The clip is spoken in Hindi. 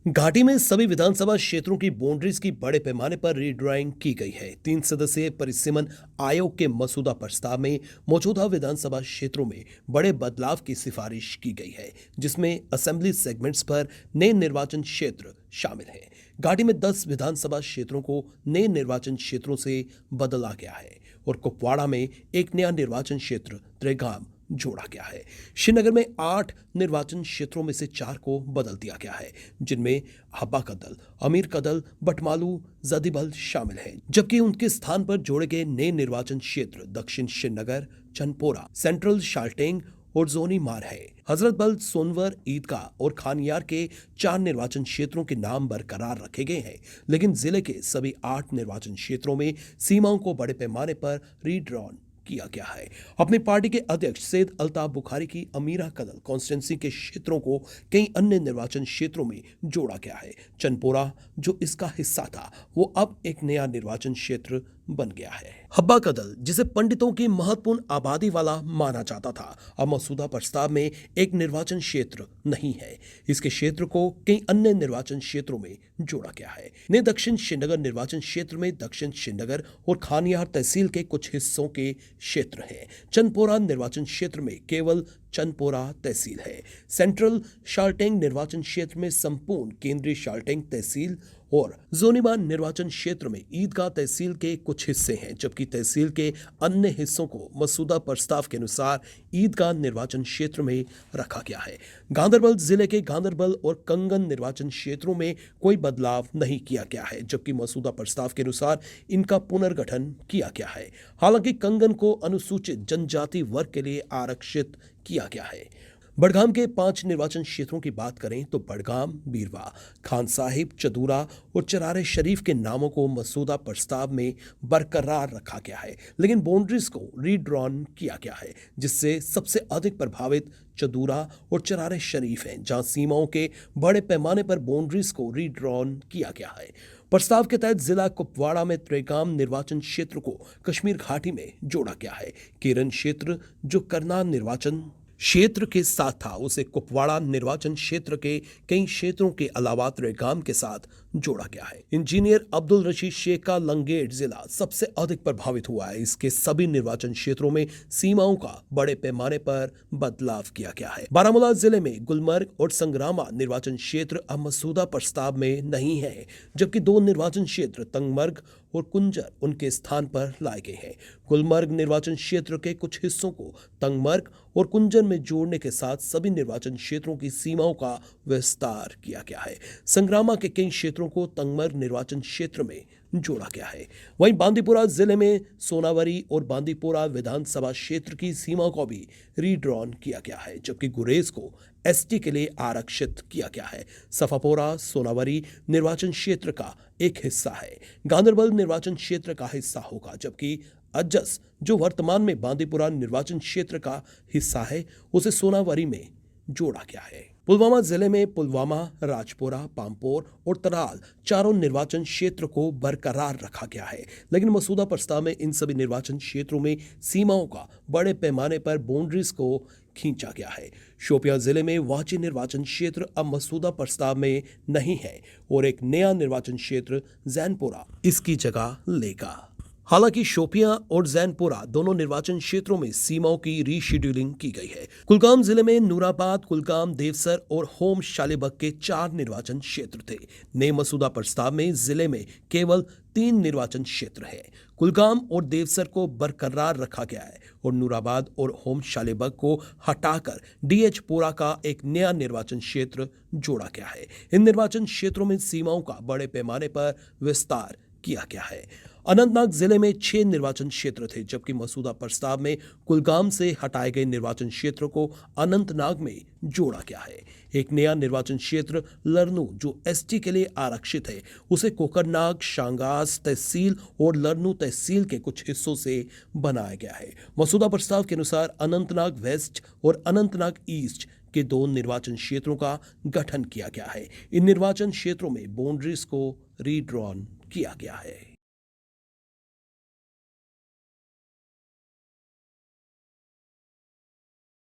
घाटी में सभी विधानसभा क्षेत्रों की बाउंड्रीज की बड़े पैमाने पर रीड्राइंग की गई है। 3 सदस्यीय परिसीमन आयोग के मसौदा प्रस्ताव में मौजूदा विधानसभा क्षेत्रों में बड़े बदलाव की सिफारिश की गई है, जिसमें असेंबली सेगमेंट्स पर नए निर्वाचन क्षेत्र शामिल हैं। घाटी में 10 विधानसभा क्षेत्रों को नए निर्वाचन क्षेत्रों से बदला गया है और कुपवाड़ा में एक नया निर्वाचन क्षेत्र त्रेगाम जोड़ा गया है। श्रीनगर में 8 निर्वाचन क्षेत्रों में से 4 को बदल दिया गया है, जिनमें हब्बा कदल, अमीर कदल, बटमालू, जदीबल शामिल हैं, जबकि उनके स्थान पर जोड़े गए नए निर्वाचन क्षेत्र दक्षिण श्रीनगर, चनपोरा, सेंट्रल शाल्टेंग और जोनी मार है। हजरतबल, सोनवर, ईदगाह और खानियार के 4 निर्वाचन क्षेत्रों के नाम बरकरार रखे गए हैं, लेकिन जिले के सभी 8 निर्वाचन क्षेत्रों में सीमाओं को बड़े पैमाने पर रीड्रॉन किया गया है। अपनी पार्टी के अध्यक्ष सैयद अल्ताफ बुखारी की अमीरा कदल कॉन्स्टिट्यूंसी के क्षेत्रों को कई अन्य निर्वाचन क्षेत्रों में जोड़ा गया है। चनपोरा, जो इसका हिस्सा था, वो अब एक नया निर्वाचन क्षेत्र बन गया है। हब्बा कदल, जिसे पंडितों की महत्वपूर्ण आबादी वाला माना जाता था, अब मसौदा प्रस्ताव में एक निर्वाचन क्षेत्र नहीं है। इसके क्षेत्र को कई अन्य निर्वाचन क्षेत्रों में जोड़ा गया है। नए दक्षिण श्रीनगर निर्वाचन क्षेत्र में दक्षिण श्रीनगर और खानियार तहसील के कुछ हिस्सों के क्षेत्र हैं। चनपोरा निर्वाचन क्षेत्र में केवल चनपोरा तहसील है। सेंट्रल शाल्टेंग निर्वाचन क्षेत्र में संपूर्ण केंद्रीय शाल्टेंग तहसील और जोनीबान निर्वाचन क्षेत्र में ईदगाह तहसील के कुछ हिस्से हैं, जबकि तहसील के अन्य हिस्सों को मसौदा प्रस्ताव के अनुसार ईदगाह निर्वाचन क्षेत्र में रखा गया है। गांधरबल जिले के गांधरबल और कंगन निर्वाचन क्षेत्रों में कोई बदलाव नहीं किया गया है, जबकि मसौदा प्रस्ताव के अनुसार इनका पुनर्गठन किया गया है। हालांकि कंगन को अनुसूचित जनजाति वर्ग के लिए आरक्षित किया गया है। बड़गाम के 5 निर्वाचन क्षेत्रों की बात करें तो बड़गाम, बीरवा, खान साहिब, चदूरा और चरारे शरीफ के नामों को मसौदा प्रस्ताव में बरकरार रखा गया है, लेकिन बाउंड्रीज को रीड्रॉन किया गया है, जिससे सबसे अधिक प्रभावित चदूरा और चरारे शरीफ हैं, जहां सीमाओं के बड़े पैमाने पर बाउंड्रीज को रीड्रॉन किया गया है। प्रस्ताव के तहत जिला कुपवाड़ा में त्रेगाम निर्वाचन क्षेत्र को कश्मीर घाटी में जोड़ा गया है। केरन क्षेत्र, जो करनाल निर्वाचन क्षेत्र के साथ था, उसे कुपवाड़ा निर्वाचन क्षेत्र के कई क्षेत्रों के अलावा त्रेगाम के साथ जोड़ा गया है। इंजीनियर अब्दुल रशीद शेख का लंगेट जिला सबसे अधिक प्रभावित हुआ है। इसके सभी निर्वाचन क्षेत्रों में सीमाओं का बड़े पैमाने पर बदलाव किया गया है। बारामूला जिले में गुलमर्ग और संग्रामा निर्वाचन क्षेत्र अब मसौदा प्रस्ताव में नहीं है, जबकि 2 निर्वाचन क्षेत्र तंगमर्ग और कुंजर उनके स्थान पर लाए गए हैं। गुलमर्ग निर्वाचन क्षेत्र के कुछ हिस्सों को तंगमर्ग और कुंजर में जोड़ने के साथ सभी निर्वाचन क्षेत्रों की सीमाओं का विस्तार किया गया है। संग्रामा के कई क्षेत्रों को तंगमर्ग निर्वाचन क्षेत्र में जोड़ा गया है। वहीं बांदीपुरा जिले में सोनावरी और बांदीपुरा विधानसभा क्षेत्र की सीमा को भी रीड्रॉन किया गया है, जबकि गुरेज को एसटी के लिए आरक्षित किया गया है। सफापोरा सोनावरी निर्वाचन क्षेत्र का एक हिस्सा है। गांधरबल निर्वाचन क्षेत्र का हिस्सा होगा, जबकि अज्जस, जो वर्तमान में बांदीपुरा निर्वाचन क्षेत्र का हिस्सा है, उसे सोनावरी में जोड़ा गया है। पुलवामा जिले में पुलवामा, राजपुरा, पामपोर और तराल चारों निर्वाचन क्षेत्र को बरकरार रखा गया है, लेकिन मसौदा प्रस्ताव में इन सभी निर्वाचन क्षेत्रों में सीमाओं का बड़े पैमाने पर बाउंड्रीज को खींचा गया है। शोपियां जिले में वाची निर्वाचन क्षेत्र अब मसौदा प्रस्ताव में नहीं है और एक नया निर्वाचन क्षेत्र जैनपुरा इसकी जगह लेगा। हालांकि शोपियां और जैनपुरा दोनों निर्वाचन क्षेत्रों में सीमाओं की रीशेड्यूलिंग की गई है। कुलगाम जिले में नूराबाद, कुलगाम, देवसर और होम शालीबग के 4 निर्वाचन क्षेत्र थे। नए मसौदा प्रस्ताव में जिले में केवल 3 निर्वाचन क्षेत्र हैं। कुलगाम और देवसर को बरकरार रखा गया है और नूराबाद और होम शालीबग को हटाकर डीएच पोरा का एक नया निर्वाचन क्षेत्र जोड़ा गया है। इन निर्वाचन क्षेत्रों में सीमाओं का बड़े पैमाने पर विस्तार किया गया है। अनंतनाग जिले में 6 निर्वाचन क्षेत्र थे, जबकि मसौदा प्रस्ताव में कुलगाम से हटाए गए निर्वाचन क्षेत्र को अनंतनाग में जोड़ा गया है। एक नया निर्वाचन क्षेत्र लरनू, जो एसटी के लिए आरक्षित है, उसे कोकरनाग, शांगास तहसील और लरनू तहसील के कुछ हिस्सों से बनाया गया है। मसौदा प्रस्ताव के अनुसार अनंतनाग वेस्ट और अनंतनाग ईस्ट के 2 निर्वाचन क्षेत्रों का गठन किया गया है। इन निर्वाचन क्षेत्रों में बाउंड्रीज को रीड्रॉन किया गया है।